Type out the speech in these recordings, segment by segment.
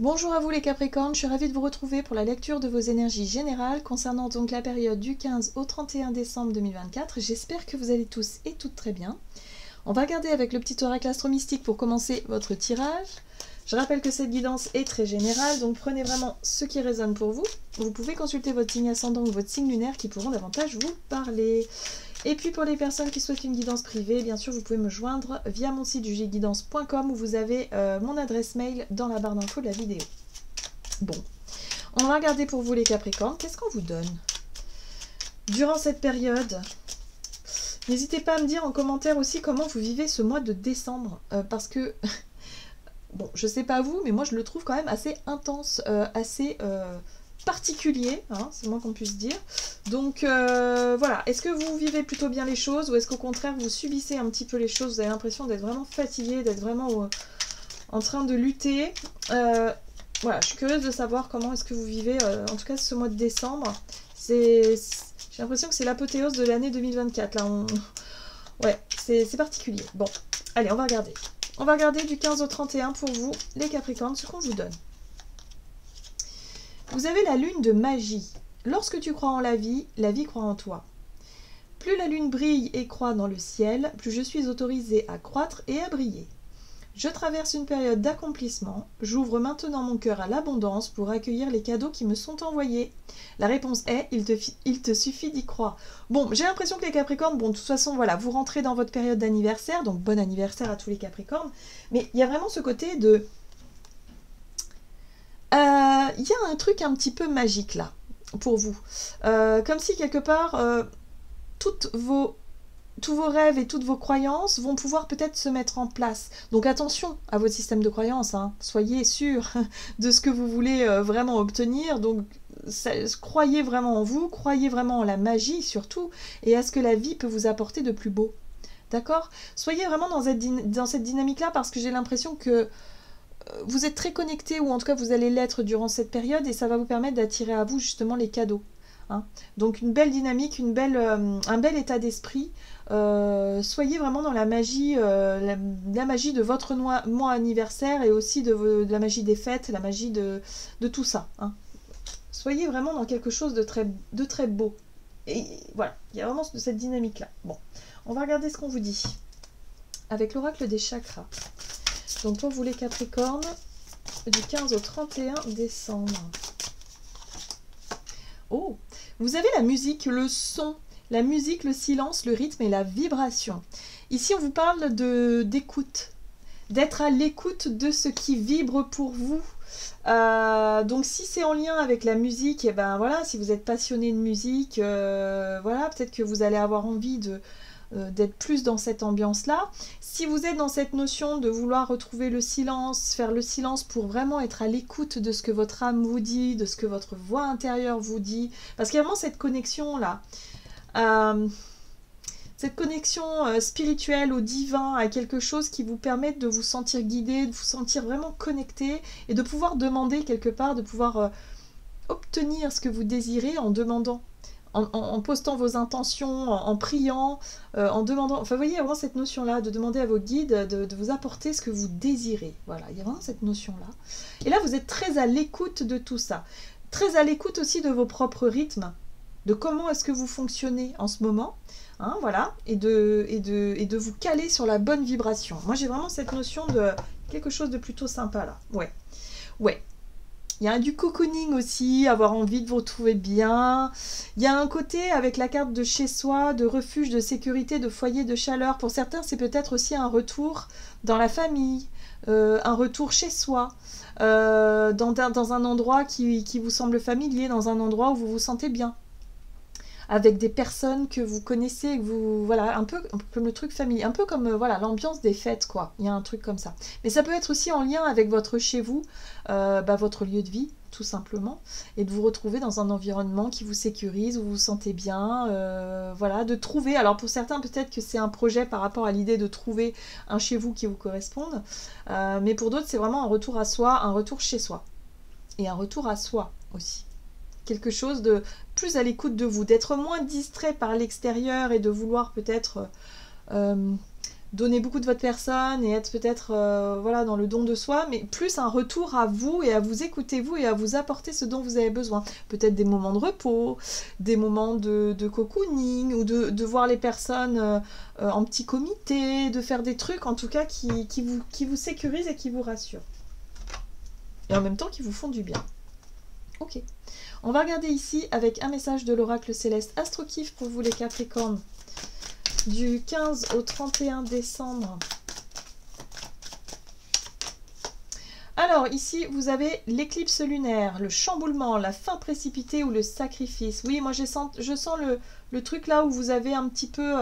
Bonjour à vous les Capricornes, je suis ravie de vous retrouver pour la lecture de vos énergies générales concernant donc la période du 15 au 31 décembre 2024. J'espère que vous allez tous et toutes très bien. On va regarder avec le petit oracle astro-mystique pour commencer votre tirage. Je rappelle que cette guidance est très générale, donc prenez vraiment ce qui résonne pour vous. Vous pouvez consulter votre signe ascendant ou votre signe lunaire qui pourront davantage vous parler. Et puis pour les personnes qui souhaitent une guidance privée, bien sûr vous pouvez me joindre via mon site jguidance.com où vous avez mon adresse mail dans la barre d'infos de la vidéo. Bon, on va regarder pour vous les Capricornes, qu'est-ce qu'on vous donne durant cette période? N'hésitez pas à me dire en commentaire aussi comment vous vivez ce mois de décembre, parce que, bon, je sais pas vous, mais moi je le trouve quand même assez intense, assez particulier, hein, c'est moins qu'on puisse dire. Donc voilà, est-ce que vous vivez plutôt bien les choses ou est-ce qu'au contraire vous subissez un petit peu les choses, vous avez l'impression d'être vraiment fatigué, d'être vraiment en train de lutter. Voilà, je suis curieuse de savoir comment est-ce que vous vivez, en tout cas ce mois de décembre. J'ai l'impression que c'est l'apothéose de l'année 2024. Là, ouais, c'est particulier. Bon, allez, on va regarder. On va regarder du 15 au 31 pour vous, les Capricornes, ce qu'on vous donne. Vous avez la lune de magie. Lorsque tu crois en la vie croit en toi. Plus la lune brille et croît dans le ciel, plus je suis autorisée à croître et à briller. Je traverse une période d'accomplissement. J'ouvre maintenant mon cœur à l'abondance pour accueillir les cadeaux qui me sont envoyés. La réponse est, il te suffit d'y croire. Bon, j'ai l'impression que les Capricornes, bon, de toute façon, voilà, vous rentrez dans votre période d'anniversaire, donc bon anniversaire à tous les Capricornes, mais il y a vraiment ce côté de... Il y a un truc un petit peu magique là, pour vous. Comme si quelque part, tous vos rêves et toutes vos croyances vont pouvoir peut-être se mettre en place. Donc attention à votre système de croyances, hein. Soyez sûr de ce que vous voulez vraiment obtenir. Donc croyez vraiment en vous, croyez vraiment en la magie surtout, et à ce que la vie peut vous apporter de plus beau. D'accord? Soyez vraiment dans cette dynamique-là parce que j'ai l'impression que vous êtes très connecté, ou en tout cas vous allez l'être durant cette période, et ça va vous permettre d'attirer à vous justement les cadeaux. Hein. Donc une belle dynamique, un bel état d'esprit. Soyez vraiment dans la magie, la magie de votre mois anniversaire et aussi de la magie des fêtes, la magie de tout ça. Hein. Soyez vraiment dans quelque chose de très beau. Et voilà, il y a vraiment cette dynamique-là. Bon, on va regarder ce qu'on vous dit avec l'oracle des chakras. Donc pour vous les Capricornes, du 15 au 31 décembre. Oh, vous avez la musique, le son, la musique, le silence, le rythme et la vibration. Ici, on vous parle d'écoute, d'être à l'écoute de ce qui vibre pour vous. Donc si c'est en lien avec la musique, et ben voilà, si vous êtes passionné de musique, voilà, peut-être que vous allez avoir envie d'être plus dans cette ambiance-là. Si vous êtes dans cette notion de vouloir retrouver le silence, faire le silence pour vraiment être à l'écoute de ce que votre âme vous dit, de ce que votre voix intérieure vous dit, parce qu'il y a vraiment cette connexion-là, cette connexion spirituelle au divin, à quelque chose qui vous permette de vous sentir guidé, de vous sentir vraiment connecté, et de pouvoir demander quelque part, de pouvoir obtenir ce que vous désirez en demandant. En postant vos intentions, en priant, en demandant... Enfin, vous voyez, il y a vraiment cette notion-là de demander à vos guides de vous apporter ce que vous désirez. Voilà, il y a vraiment cette notion-là. Et là, vous êtes très à l'écoute de tout ça. Très à l'écoute aussi de vos propres rythmes, de comment est-ce que vous fonctionnez en ce moment. Hein, voilà, et de vous caler sur la bonne vibration. Moi, j'ai vraiment cette notion de quelque chose de plutôt sympa, là. Ouais. Il y a du cocooning aussi, avoir envie de vous retrouver bien. Il y a un côté avec la carte de chez soi, de refuge, de sécurité, de foyer, de chaleur. Pour certains, c'est peut-être aussi un retour dans la famille, un retour chez soi, dans un endroit qui vous semble familier, dans un endroit où vous vous sentez bien. Avec des personnes que vous connaissez, que vous, voilà, un peu comme le truc familier, un peu comme voilà, l'ambiance des fêtes, quoi. Il y a un truc comme ça. Mais ça peut être aussi en lien avec votre chez vous, votre lieu de vie, tout simplement, et de vous retrouver dans un environnement qui vous sécurise, où vous vous sentez bien, voilà, de trouver. Alors pour certains, peut-être que c'est un projet par rapport à l'idée de trouver un chez vous qui vous corresponde, mais pour d'autres, c'est vraiment un retour à soi, un retour chez soi, et un retour à soi aussi. Quelque chose de plus à l'écoute de vous, d'être moins distrait par l'extérieur et de vouloir peut-être donner beaucoup de votre personne et être peut-être voilà, dans le don de soi, mais plus un retour à vous et à vous écouter vous et à vous apporter ce dont vous avez besoin. Peut-être des moments de repos, des moments de cocooning, ou de voir les personnes en petit comité, de faire des trucs en tout cas qui vous sécurisent et qui vous rassurent. Et en même temps qui vous font du bien. Ok. On va regarder ici avec un message de l'oracle céleste Astrokif pour vous les Capricornes. Du 15 au 31 décembre. Alors, ici, vous avez l'éclipse lunaire, le chamboulement, la fin précipitée ou le sacrifice. Oui, moi, je sens le truc là où vous avez un petit peu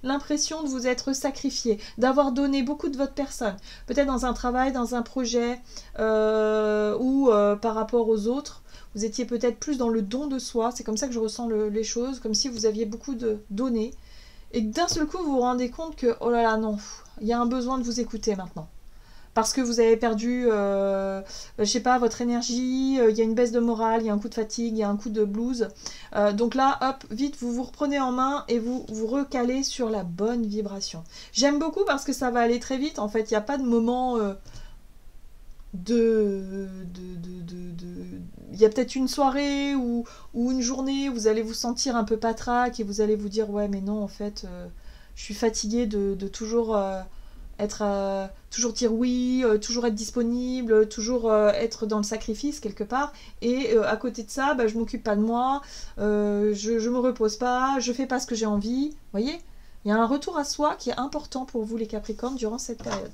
l'impression de vous être sacrifié, d'avoir donné beaucoup de votre personne. Peut-être dans un travail, dans un projet, ou par rapport aux autres. Vous étiez peut-être plus dans le don de soi. C'est comme ça que je ressens les choses, comme si vous aviez beaucoup de donné. Et que d'un seul coup, vous vous rendez compte que, oh là là, non, il y a un besoin de vous écouter maintenant. Parce que vous avez perdu, je sais pas, votre énergie, il y a une baisse de morale, il y a un coup de fatigue, il y a un coup de blues. Donc là, hop, vite, vous vous reprenez en main et vous vous recalez sur la bonne vibration. J'aime beaucoup parce que ça va aller très vite. En fait, il n'y a pas de moment il y a peut-être une soirée ou une journée où vous allez vous sentir un peu patraque et vous allez vous dire ouais mais non en fait je suis fatiguée de toujours toujours dire oui, toujours être disponible, toujours être dans le sacrifice quelque part et à côté de ça je m'occupe pas de moi, je me repose pas, je fais pas ce que j'ai envie, vous voyez, il y a un retour à soi qui est important pour vous les Capricornes durant cette période.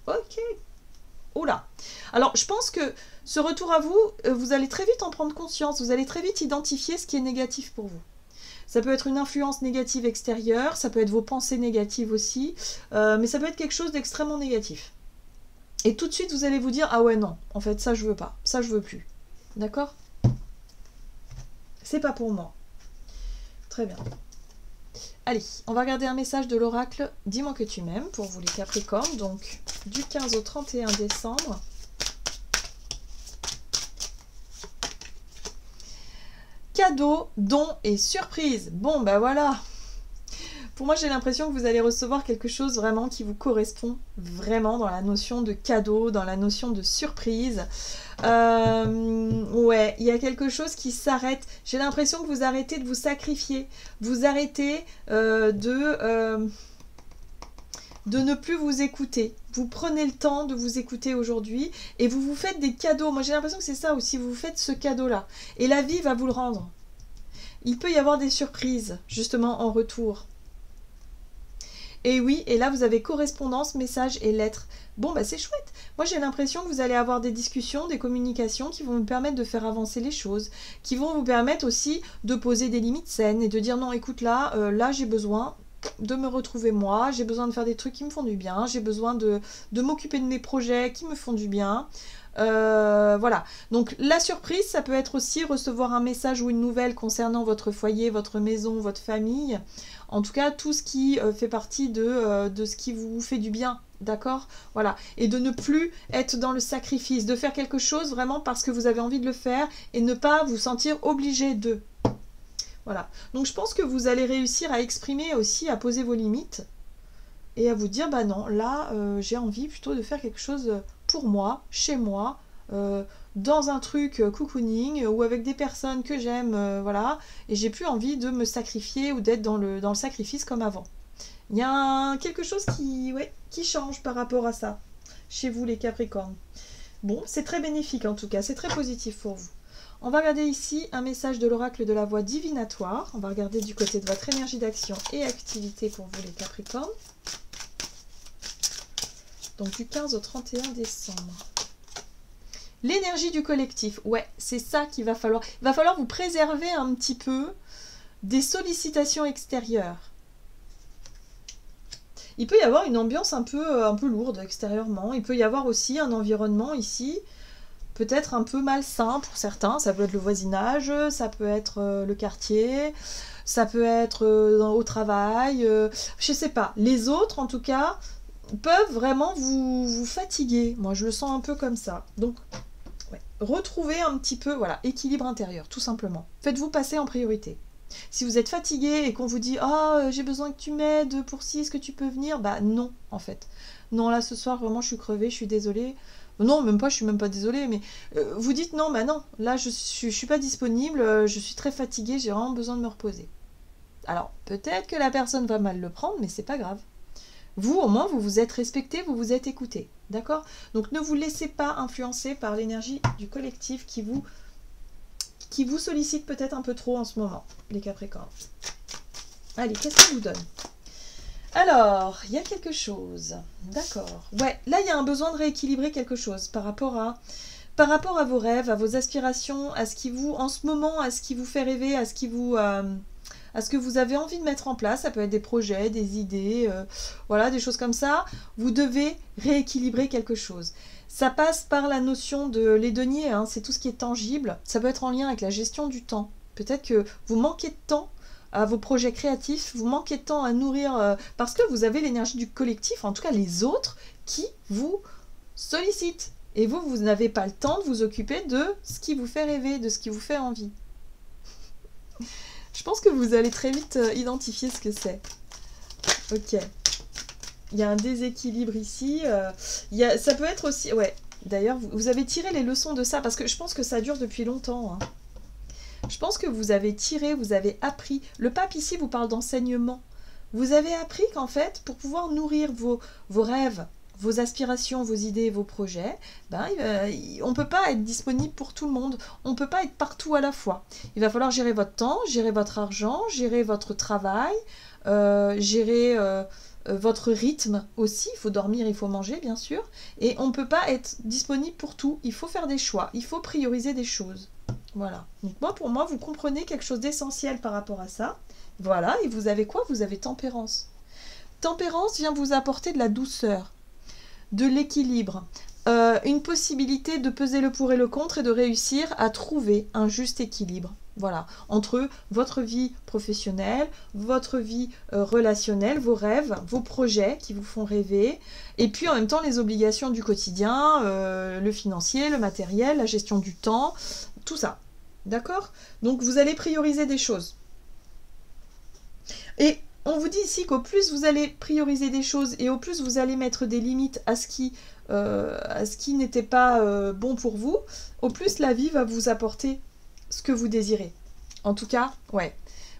Ok. Oula. Alors, je pense que ce retour à vous, vous allez très vite en prendre conscience, vous allez très vite identifier ce qui est négatif pour vous. Ça peut être une influence négative extérieure, ça peut être vos pensées négatives aussi, mais ça peut être quelque chose d'extrêmement négatif. Et tout de suite, vous allez vous dire, ah ouais, non, en fait, ça, je veux pas, ça, je veux plus. D'accord? C'est pas pour moi. Très bien. Allez, on va regarder un message de l'oracle « Dis-moi que tu m'aimes » pour vous les Capricornes, donc du 15 au 31 décembre. Cadeau, don et surprise. Bon, ben voilà. Pour moi, j'ai l'impression que vous allez recevoir quelque chose vraiment qui vous correspond vraiment dans la notion de cadeau, dans la notion de surprise. Ouais, il y a quelque chose qui s'arrête. J'ai l'impression que vous arrêtez de vous sacrifier. Vous arrêtez de ne plus vous écouter. Vous prenez le temps de vous écouter aujourd'hui et vous vous faites des cadeaux. Moi, j'ai l'impression que c'est ça aussi. Vous vous faites ce cadeau-là. Et la vie va vous le rendre. Il peut y avoir des surprises, justement, en retour. Et oui, et là vous avez correspondance, message et lettres. Bon bah c'est chouette. Moi j'ai l'impression que vous allez avoir des discussions, des communications qui vont vous permettre de faire avancer les choses, qui vont vous permettre aussi de poser des limites saines et de dire non écoute là, là j'ai besoin de me retrouver moi, j'ai besoin de faire des trucs qui me font du bien, j'ai besoin de m'occuper de mes projets qui me font du bien. Voilà, donc la surprise ça peut être aussi recevoir un message ou une nouvelle concernant votre foyer, votre maison, votre famille, en tout cas tout ce qui fait partie de ce qui vous fait du bien, d'accord, voilà, et de ne plus être dans le sacrifice, de faire quelque chose vraiment parce que vous avez envie de le faire et ne pas vous sentir obligé de, voilà, donc je pense que vous allez réussir à exprimer aussi, à poser vos limites et à vous dire bah non, là j'ai envie plutôt de faire quelque chose pour moi, chez moi, dans un truc cocooning ou avec des personnes que j'aime, voilà, et j'ai plus envie de me sacrifier ou d'être dans le sacrifice comme avant. Il y a quelque chose qui change par rapport à ça, chez vous les Capricornes. Bon, c'est très bénéfique en tout cas, c'est très positif pour vous. On va regarder ici un message de l'oracle de la voix divinatoire. On va regarder du côté de votre énergie d'action et activité pour vous les Capricornes. Donc du 15 au 31 décembre. L'énergie du collectif, ouais, c'est ça qu'il va falloir. Il va falloir vous préserver un petit peu des sollicitations extérieures. Il peut y avoir une ambiance un peu lourde extérieurement. Il peut y avoir aussi un environnement ici, peut-être un peu malsain pour certains. Ça peut être le voisinage, ça peut être le quartier, ça peut être au travail, je sais pas. Les autres, en tout cas, peuvent vraiment vous fatiguer. Moi, je le sens un peu comme ça. Donc, ouais, retrouvez un petit peu, voilà, équilibre intérieur, tout simplement. Faites-vous passer en priorité. Si vous êtes fatigué et qu'on vous dit « Ah, j'ai besoin que tu m'aides pour ci, est-ce que tu peux venir ?» Bah non, en fait. Non, là, ce soir, vraiment, je suis crevée, je suis désolée. Non, même pas, je suis même pas désolée, mais vous dites non, bah non, là, je suis pas disponible, je suis très fatiguée, j'ai vraiment besoin de me reposer. Alors, peut-être que la personne va mal le prendre, mais c'est pas grave. Vous, au moins, vous vous êtes respecté, vous vous êtes écouté. D'accord? Donc, ne vous laissez pas influencer par l'énergie du collectif qui vous sollicite peut-être un peu trop en ce moment, les Capricornes. Allez, qu'est-ce qu'on vous donne? Alors, il y a quelque chose. D'accord. Ouais, là, il y a un besoin de rééquilibrer quelque chose par rapport à vos rêves, à vos aspirations, à ce qui vous, en ce moment, à ce qui vous fait rêver, à ce que vous avez envie de mettre en place. Ça peut être des projets, des idées, voilà, des choses comme ça. Vous devez rééquilibrer quelque chose. Ça passe par la notion de l'hédonie, hein, c'est tout ce qui est tangible. Ça peut être en lien avec la gestion du temps. Peut-être que vous manquez de temps à vos projets créatifs, vous manquez de temps à nourrir, parce que vous avez l'énergie du collectif, en tout cas les autres, qui vous sollicitent. Et vous, vous n'avez pas le temps de vous occuper de ce qui vous fait rêver, de ce qui vous fait envie. Je pense que vous allez très vite identifier ce que c'est. Ok. Il y a un déséquilibre ici. Ça peut être aussi... Ouais. D'ailleurs, vous avez tiré les leçons de ça, parce que je pense que ça dure depuis longtemps. Hein. Je pense que vous avez tiré, vous avez appris. Le pape ici vous parle d'enseignement. Vous avez appris qu'en fait, pour pouvoir nourrir vos rêves, vos aspirations, vos idées, vos projets, ben, on ne peut pas être disponible pour tout le monde. On ne peut pas être partout à la fois. Il va falloir gérer votre temps, gérer votre argent, gérer votre travail, gérer votre rythme aussi. Il faut dormir, il faut manger, bien sûr. Et on ne peut pas être disponible pour tout. Il faut faire des choix. Il faut prioriser des choses. Voilà. Donc pour moi, vous comprenez quelque chose d'essentiel par rapport à ça. Voilà. Et vous avez quoi? Vous avez tempérance. Tempérance vient vous apporter de la douceur, de l'équilibre, une possibilité de peser le pour et le contre et de réussir à trouver un juste équilibre. Voilà, entre votre vie professionnelle, votre vie relationnelle, vos rêves, vos projets qui vous font rêver, et puis en même temps les obligations du quotidien, le financier, le matériel, la gestion du temps, tout ça. D'accord? Donc vous allez prioriser des choses. Et on vous dit ici qu'au plus vous allez prioriser des choses et au plus vous allez mettre des limites à ce qui n'était pas bon pour vous, au plus la vie va vous apporter ce que vous désirez. En tout cas, ouais.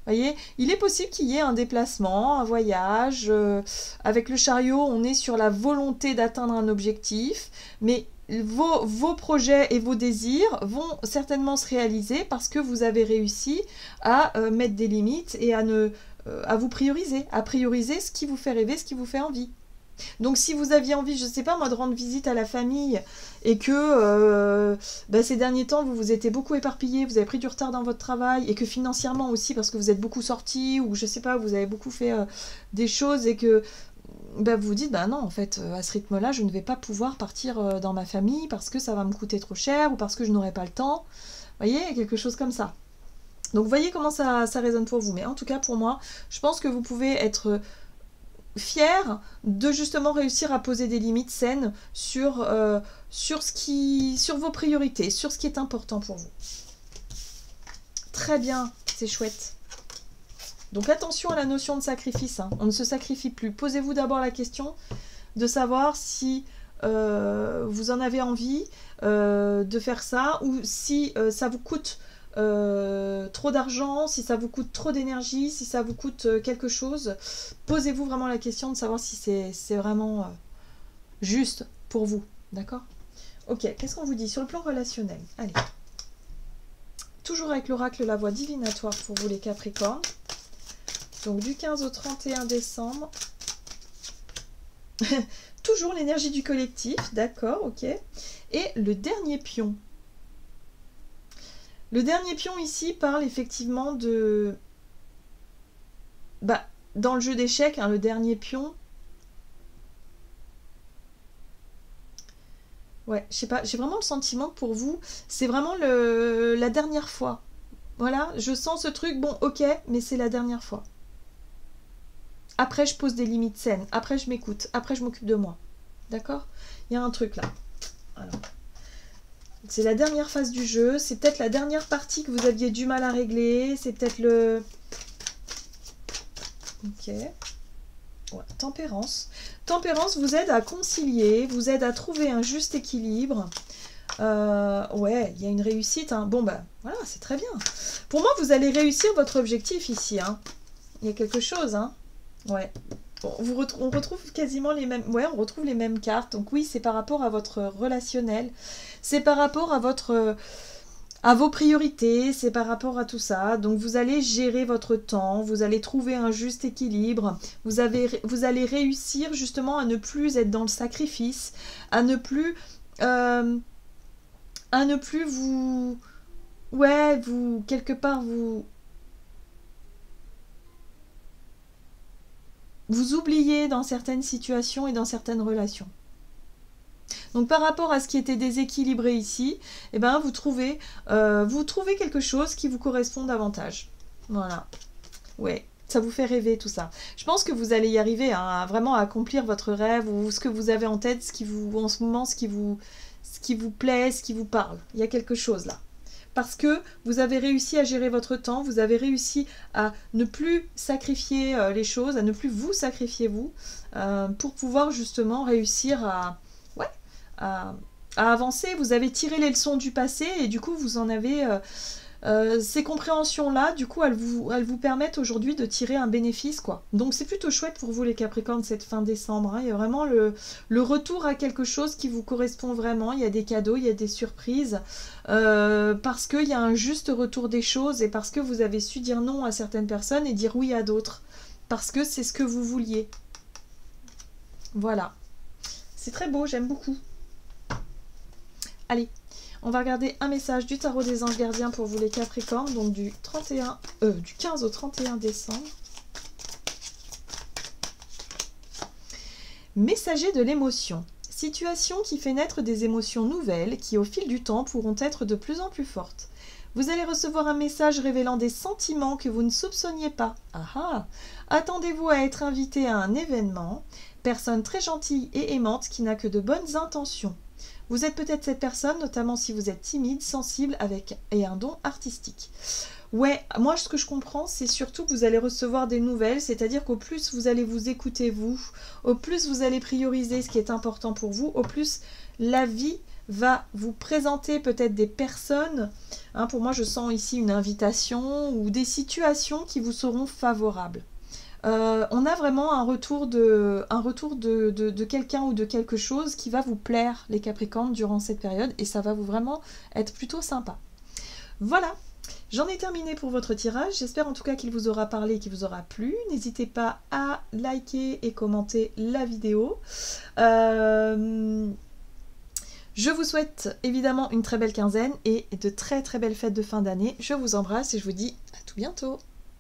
Voyez, il est possible qu'il y ait un déplacement, un voyage. Avec le chariot, on est sur la volonté d'atteindre un objectif, mais vos projets et vos désirs vont certainement se réaliser parce que vous avez réussi à mettre des limites et à vous prioriser, ce qui vous fait rêver, ce qui vous fait envie. Donc si vous aviez envie, je ne sais pas moi, de rendre visite à la famille et que ces derniers temps vous vous étiez beaucoup éparpillé, vous avez pris du retard dans votre travail et que financièrement aussi parce que vous êtes beaucoup sorti ou je ne sais pas, vous avez beaucoup fait des choses et que vous vous dites non en fait à ce rythme là je ne vais pas pouvoir partir dans ma famille parce que ça va me coûter trop cher ou parce que je n'aurai pas le temps. Vous voyez, quelque chose comme ça. Donc vous voyez comment ça résonne pour vous. Mais en tout cas pour moi, je pense que vous pouvez être fier de justement réussir à poser des limites saines sur vos priorités, sur ce qui est important pour vous. Très bien, c'est chouette. Donc attention à la notion de sacrifice, hein. On ne se sacrifie plus. Posez-vous d'abord la question de savoir si vous en avez envie de faire ça ou si ça vous coûte trop d'argent, si ça vous coûte trop d'énergie, si ça vous coûte quelque chose. Posez-vous vraiment la question de savoir si c'est vraiment juste pour vous. D'accord? Ok, qu'est-ce qu'on vous dit sur le plan relationnel? Allez. Toujours avec l'oracle La Voix divinatoire pour vous les Capricornes. Donc du 15 au 31 décembre. Toujours l'énergie du collectif, d'accord, ok. Et le dernier pion. Le dernier pion ici parle effectivement de... dans le jeu d'échecs, hein, le dernier pion... Ouais, je sais pas, j'ai vraiment le sentiment que pour vous, c'est vraiment la dernière fois. Voilà, je sens ce truc, bon, ok, mais c'est la dernière fois. Après, je pose des limites saines. Après, je m'écoute. Après, je m'occupe de moi. D'accord? Il y a un truc là. Alors. C'est la dernière phase du jeu. C'est peut-être la dernière partie que vous aviez du mal à régler. C'est peut-être le... Ok. Ouais, tempérance. Tempérance vous aide à concilier, vous aide à trouver un juste équilibre. Ouais, il y a une réussite. Hein. Bon, bah, voilà, c'est très bien. Pour moi, vous allez réussir votre objectif ici. Hein. Il y a quelque chose. Hein. Ouais. Bon, on retrouve quasiment les mêmes... Ouais, on retrouve les mêmes cartes. Donc oui, c'est par rapport à votre relationnel. C'est par rapport à votre... à vos priorités, c'est par rapport à tout ça. Donc vous allez gérer votre temps, vous allez trouver un juste équilibre, vous allez réussir justement à ne plus être dans le sacrifice, à ne plus vous... Ouais, vous, quelque part, vous oubliez dans certaines situations et dans certaines relations. Donc par rapport à ce qui était déséquilibré ici, eh ben, vous trouvez quelque chose qui vous correspond davantage. Voilà. Ouais, ça vous fait rêver tout ça. Je pense que vous allez y arriver hein, à vraiment accomplir votre rêve ou ce que vous avez en tête, en ce moment, ce qui vous plaît, ce qui vous parle. Il y a quelque chose là. Parce que vous avez réussi à gérer votre temps, vous avez réussi à ne plus sacrifier les choses, à ne plus vous sacrifier vous, pour pouvoir justement réussir à avancer. Vous avez tiré les leçons du passé et du coup vous en avez ces compréhensions là, du coup elles vous permettent aujourd'hui de tirer un bénéfice quoi. Donc c'est plutôt chouette pour vous les Capricornes cette fin décembre hein. Il y a vraiment le retour à quelque chose qui vous correspond vraiment. Il y a des cadeaux, il y a des surprises parce qu'il y a un juste retour des choses et parce que vous avez su dire non à certaines personnes et dire oui à d'autres parce que c'est ce que vous vouliez. Voilà, c'est très beau, j'aime beaucoup. Allez, on va regarder un message du tarot des anges gardiens pour vous les Capricornes, donc du 15 au 31 décembre. Messager de l'émotion. Situation qui fait naître des émotions nouvelles qui au fil du temps pourront être de plus en plus fortes. Vous allez recevoir un message révélant des sentiments que vous ne soupçonniez pas. Ah ah! Attendez-vous à être invité à un événement. Personne très gentille et aimante qui n'a que de bonnes intentions. Vous êtes peut-être cette personne, notamment si vous êtes timide, sensible et un don artistique. Ouais, moi ce que je comprends, c'est surtout que vous allez recevoir des nouvelles, c'est-à-dire qu'au plus vous allez vous écouter vous, au plus vous allez prioriser ce qui est important pour vous, au plus la vie va vous présenter peut-être des personnes. Hein, pour moi, je sens ici une invitation ou des situations qui vous seront favorables. On a vraiment un retour de quelqu'un ou de quelque chose qui va vous plaire, les Capricornes, durant cette période, et ça va vraiment être plutôt sympa. Voilà, j'en ai terminé pour votre tirage. J'espère en tout cas qu'il vous aura parlé et qu'il vous aura plu. N'hésitez pas à liker et commenter la vidéo. Je vous souhaite évidemment une très belle quinzaine et de très très belles fêtes de fin d'année. Je vous embrasse et je vous dis à tout bientôt.